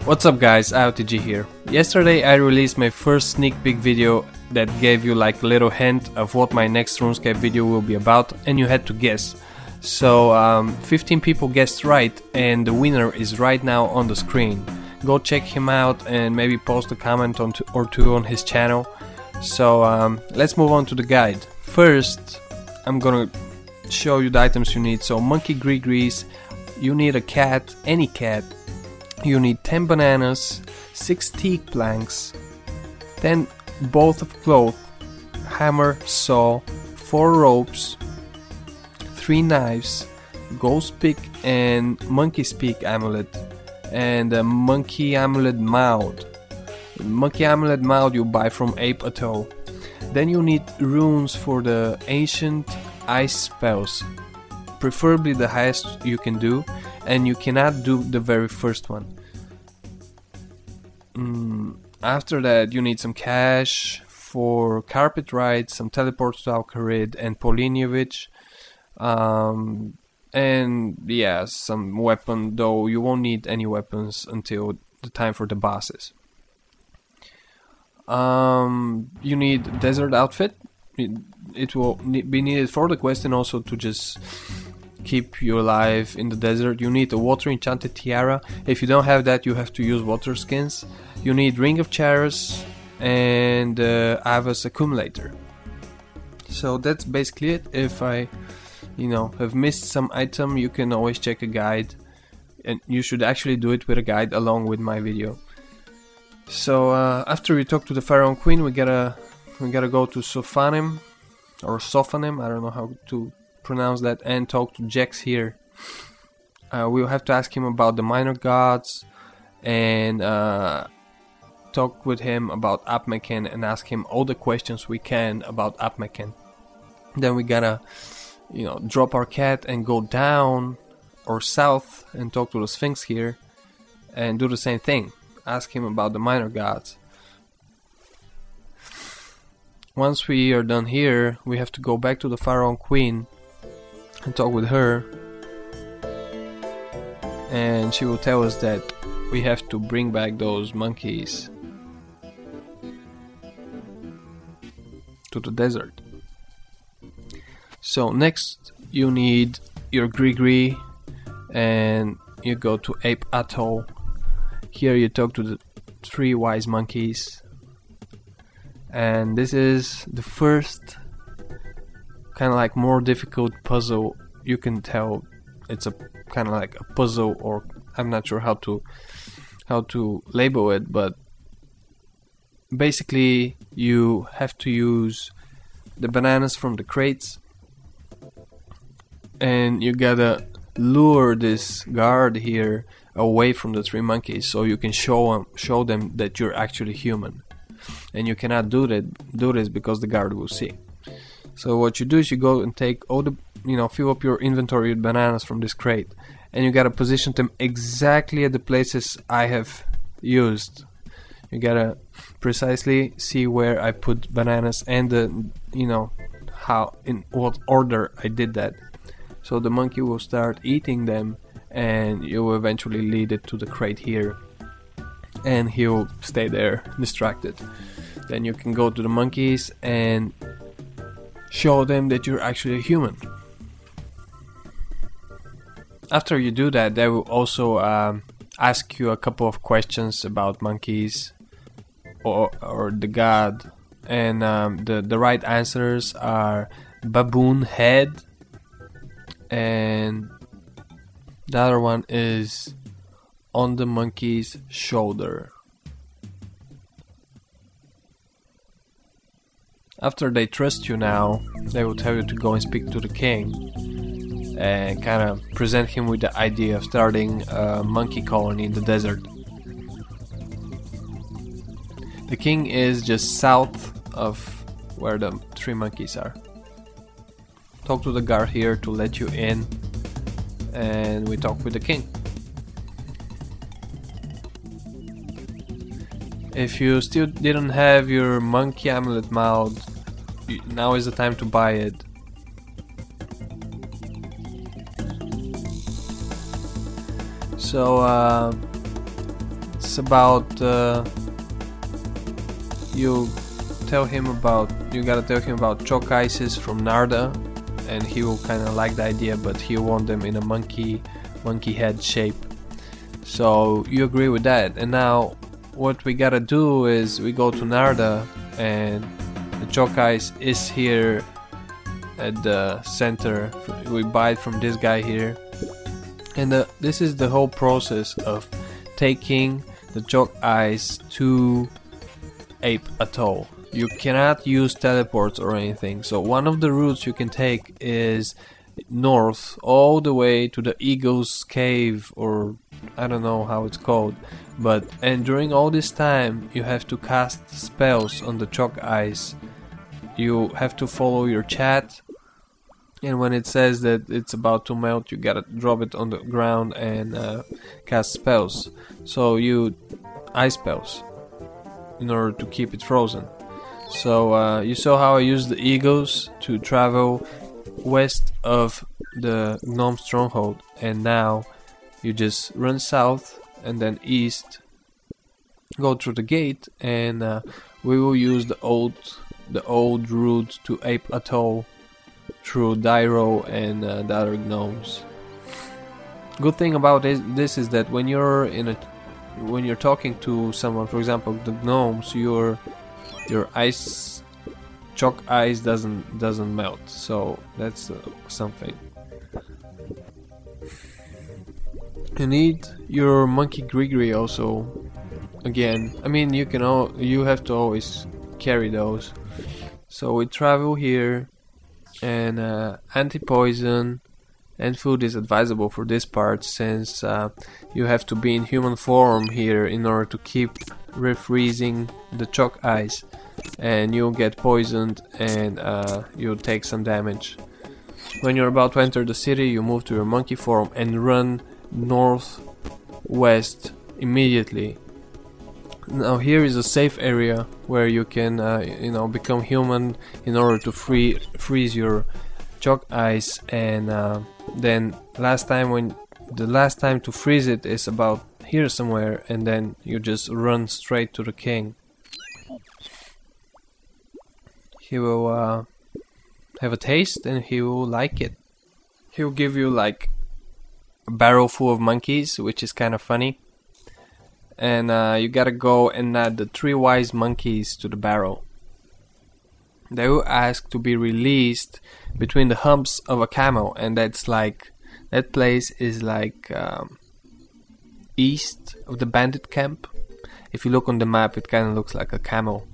What's up guys, Awowogei here. Yesterday I released my first sneak peek video that gave you like a little hint of what my next RuneScape video will be about, and you had to guess. So 15 people guessed right, and the winner is right now on the screen. Go check him out and maybe post a comment or two on his channel. So let's move on to the guide. First I'm gonna show you the items you need. So monkey greegrees, you need a cat, any cat. You need 10 bananas, 6 teak planks, 10 bolts of cloth, hammer, saw, 4 ropes, 3 knives, ghost pick and monkey speak amulet, and a monkey amulet mound. Monkey amulet mound you buy from Ape Atoll. Then you need runes for the ancient ice spells, preferably the highest you can do, and you cannot do the very first one. After that you need some cash for carpet ride, some teleports to Alcarid and Polinievich, and yeah, some weapon, though you won't need any weapons until the time for the bosses. You need desert outfit. It will be needed for the quest and also to just keep you alive in the desert. You need a water enchanted tiara. If you don't have that, you have to use water skins. You need ring of charos and Ava's accumulator. So that's basically it. If I have missed some item, you can always check a guide, and you should actually do it with a guide along with my video. So after we talk to the Pharaoh Queen, we gotta go to Sophanim or Sophanim, I don't know how to pronounce that, and talk to Jax here. We'll have to ask him about the minor gods and talk with him about Apmekan and ask him all the questions we can about Apmekan. Then we gotta drop our cat and go down or south and talk to the Sphinx here and do the same thing. Ask him about the minor gods. Once we are done here, we have to go back to the Pharaoh Queen and talk with her, and she will tell us that we have to bring back those monkeys to the desert. So next you need your greegree and you go to Ape Atoll. Here you talk to the 3 wise monkeys, and this is the first kind of like more difficult puzzle. You can tell it's a kind of like a puzzle, or I'm not sure how to label it, but basically you have to use the bananas from the crates, and you gotta lure this guard here away from the 3 monkeys so you can show them that you're actually human, and you cannot do this because the guard will see. So what you do is you go and take all the fill up your inventory with bananas from this crate, and you gotta position them exactly at the places I have used. You gotta precisely see where I put bananas and how, in what order I did that. So the monkey will start eating them, and you will eventually lead it to the crate here, and he'll stay there distracted. Then you can go to the monkeys and show them that you're actually a human. After you do that, they will also ask you a couple of questions about monkeys or the god, and the right answers are baboon head, and the other one is on the monkey's shoulder. After they trust you now, they will tell you to go and speak to the king and kind of present him with the idea of starting a monkey colony in the desert. The king is just south of where the 3 monkeys are. Talk to the guard here to let you in, and we talk with the king. If you still didn't have your monkey amulet mound, now is the time to buy it. So it's about you gotta tell him about chalk ices from Narda, and he will kind of like the idea, but he want them in a monkey head shape. So you agree with that, and now what we gotta do is we go to Narda, and the chalk ice is here at the center. We buy it from this guy here, and this is the whole process of taking the chalk ice to Ape Atoll. You cannot use teleports or anything, so one of the routes you can take is north all the way to the Eagle's Cave, or I don't know how it's called, and during all this time you have to cast spells on the chalk ice. You have to follow your chat, and when it says that it's about to melt, you gotta drop it on the ground and cast spells. So you ice spells in order to keep it frozen. So you saw how I used the eagles to travel west of the gnome stronghold, and now you just run south and then east, go through the gate, and we will use the old route to Ape Atoll through Dairo and the other gnomes. Good thing about this is that when you're talking to someone, for example the gnomes, your chalk ice doesn't melt, so that's something. You need your monkey greegree also. Again, I mean you have to always carry those. So we travel here, and anti-poison and food is advisable for this part, since you have to be in human form here in order to keep refreezing the chalk ice, and you'll get poisoned and you'll take some damage. When you're about to enter the city, you move to your monkey form and run northwest immediately. Now here is a safe area where you can become human in order to freeze your chalk ice, and then the last time to freeze it is about here somewhere, and then you just run straight to the king. He will have a taste and he will like it. He'll give you like a barrel full of monkeys, which is kind of funny, and you gotta go and add the 3 wise monkeys to the barrel. They will ask to be released between the humps of a camel, and that place is like east of the bandit camp. If you look on the map, it kind of looks like a camel.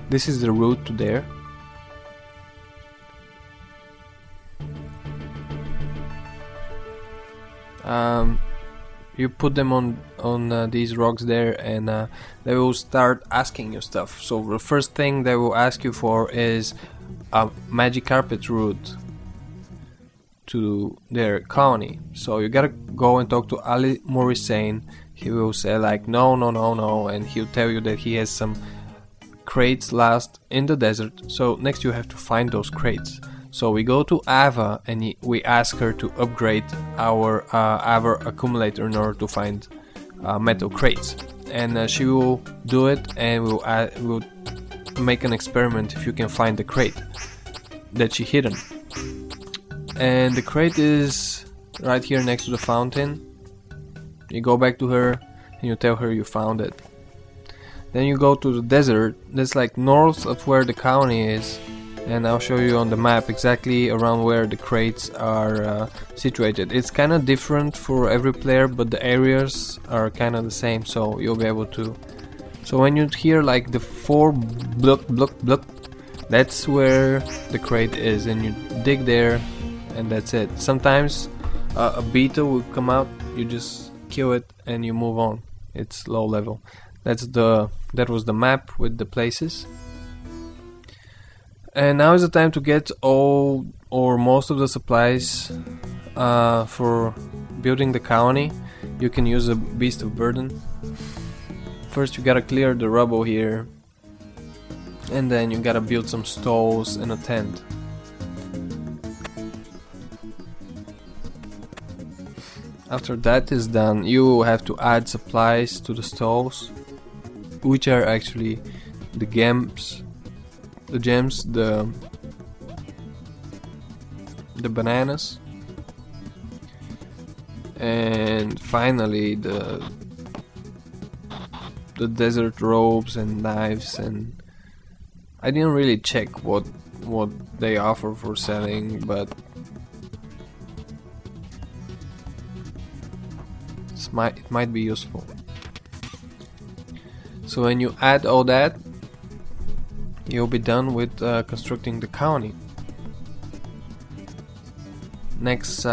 This is the route to there. You put them on these rocks there, and they will start asking you stuff. So the first thing they will ask you for is a magic carpet route to their colony. So you gotta go and talk to Ali Morrisane. He will say like no, and he'll tell you that he has some crates lost in the desert. So next you have to find those crates. So we go to Ava and we ask her to upgrade our accumulator in order to find metal crates, and she will do it, and we'll make an experiment if you can find the crate that she hidden. And the crate is right here next to the fountain. You go back to her and you tell her you found it. Then you go to the desert that's like north of where the colony is, and I'll show you on the map exactly around where the crates are situated. It's kind of different for every player, but the areas are kind of the same, so you'll be able to. So when you hear like the 4 bluk bluk bluk, that's where the crate is, and you dig there, and that's it. Sometimes a beta will come out, you just kill it and you move on. It's low level. That was the map with the places. And now is the time to get all or most of the supplies for building the colony. You can use a beast of burden. First you gotta clear the rubble here, and then you gotta build some stalls and a tent. After that is done, you have to add supplies to the stalls, which are actually the gems, the bananas, and finally the desert robes and knives. And I didn't really check what they offer for selling, but it might be useful. So when you add all that, you'll be done with constructing the colony. Next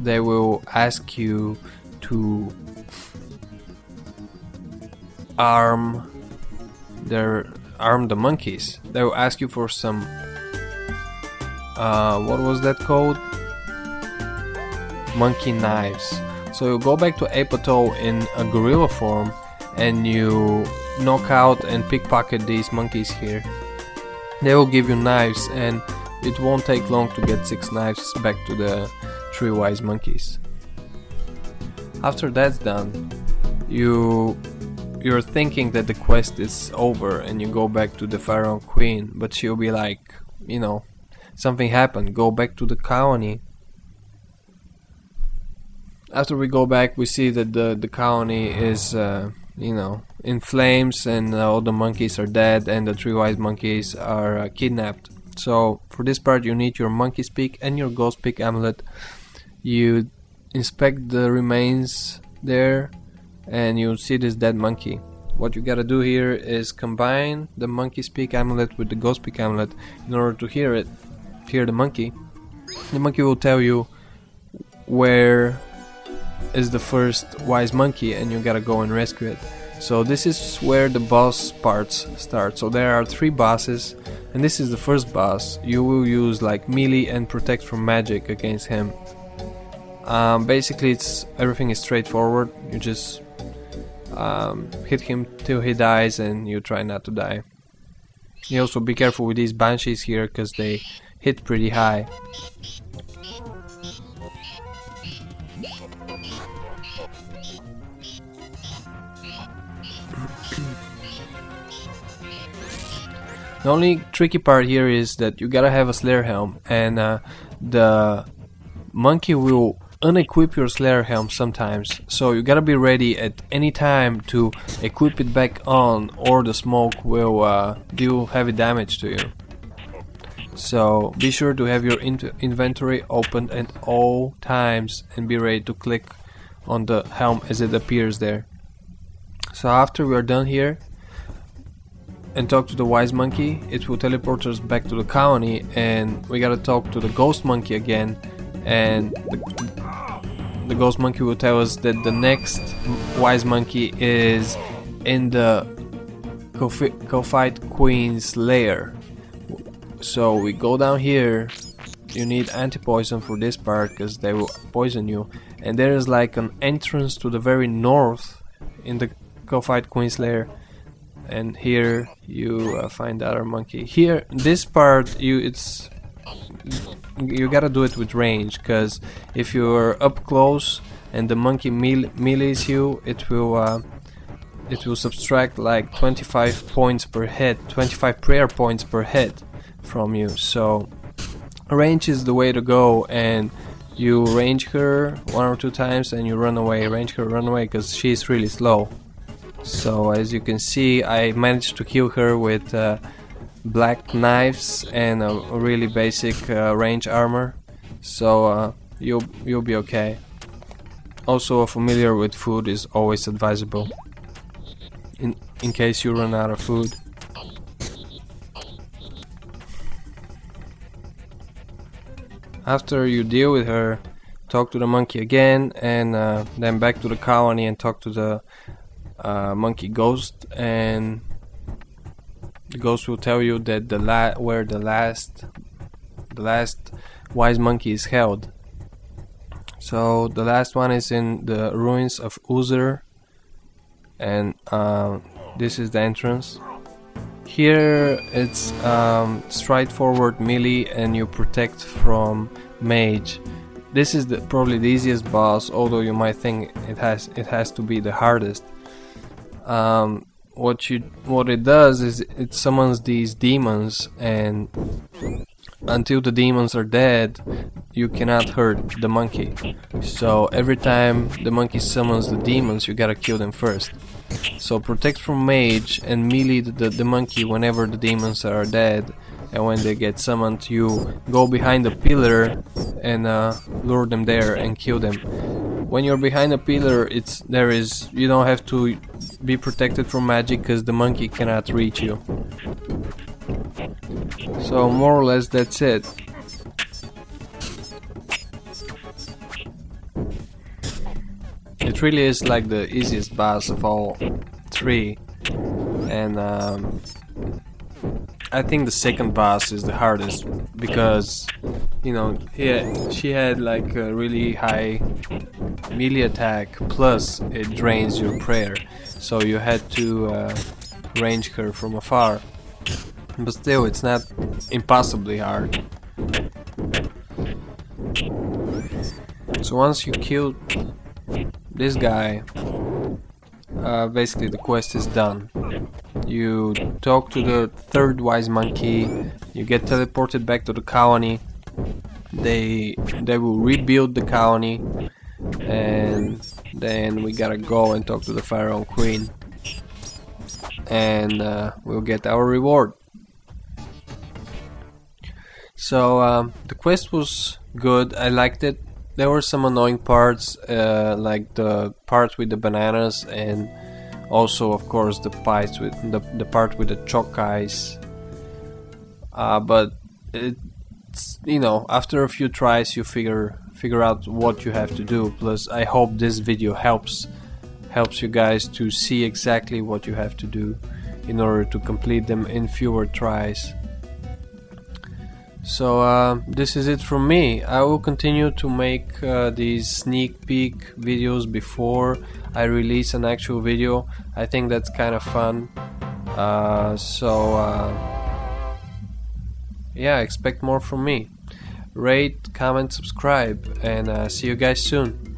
they will ask you to arm the monkeys. They will ask you for some what was that called? Monkey knives. So you go back to Ape Atoll in a gorilla form and you knock out and pickpocket these monkeys here. They will give you knives, and it won't take long to get 6 knives back to the 3 wise monkeys. After that's done, you're thinking that the quest is over and you go back to the Pharaoh Queen, but she'll be like, you know, something happened, go back to the colony. After we go back, we see that the colony is you know, in flames, and all the monkeys are dead and the 3 wise monkeys are kidnapped. So for this part you need your monkey speak and your ghost pick amulet. You inspect the remains there and you see this dead monkey. What you gotta do here is combine the monkey speak amulet with the ghost pick amulet in order to hear the monkey. The monkey will tell you where is the first wise monkey and you gotta go and rescue it. So this is where the boss parts start. So there are 3 bosses, and this is the first boss. You will use like melee and protect from magic against him. Basically everything is straightforward. You just hit him till he dies and you try not to die. You also be careful with these banshees here because they hit pretty high. The only tricky part here is that you gotta have a Slayer helm, and the monkey will unequip your Slayer helm sometimes, so you gotta be ready at any time to equip it back on, or the smoke will do heavy damage to you. So be sure to have your inventory opened at all times and be ready to click on the helm as it appears there. So after we are done here and talk to the wise monkey, it will teleport us back to the colony, and we gotta talk to the ghost monkey again, and the ghost monkey will tell us that the next wise monkey is in the Kophite Queen's lair. So we go down here. You need anti-poison for this part because they will poison you, and there is like an entrance to the very north in the Kophite Queen's lair. And here you find the other monkey. Here, this part, you gotta do it with range, because if you're up close and the monkey melees you, it will subtract like 25 points per hit, 25 prayer points per hit from you. So range is the way to go, and you range her 1 or 2 times and you run away, range her, run away, because she's really slow. So as you can see, I managed to kill her with black knives and a really basic range armor. So you'll be okay. Also, a familiar with food is always advisable in case you run out of food. After you deal with her, talk to the monkey again, and then back to the colony and talk to the monkey ghost, and the ghost will tell you that where the last wise monkey is held. So the last one is in the ruins of Uzer, and this is the entrance. Here it's straightforward melee and you protect from mage. This is probably the easiest boss, although you might think it has to be the hardest. What it does is it summons these demons, and until the demons are dead, you cannot hurt the monkey. So every time the monkey summons the demons, you gotta kill them first. So protect from mage and melee the monkey whenever the demons are dead, and when they get summoned, you go behind the pillar and lure them there and kill them. When you're behind a pillar, you don't have to be protected from magic because the monkey cannot reach you. So more or less that's it. It really is like the easiest boss of all three, and I think the second boss is the hardest because, you know, she had like a really high melee attack, plus it drains your prayer, so you had to range her from afar. But still, it's not impossibly hard. So once you kill this guy, basically the quest is done. You talk to the third wise monkey, you get teleported back to the colony. They will rebuild the colony, and then we gotta go and talk to the Pharaoh Queen, and we'll get our reward. So the quest was good, I liked it. There were some annoying parts, like the part with the bananas, and also of course the parts with the part with the chalk eyes. But it's, you know, after a few tries you figure out what you have to do. Plus I hope this video helps you guys to see exactly what you have to do in order to complete them in fewer tries. So this is it from me. I will continue to make these sneak peek videos before I release an actual video. I think that's kind of fun. Yeah, expect more from me. Rate, comment, subscribe, and see you guys soon.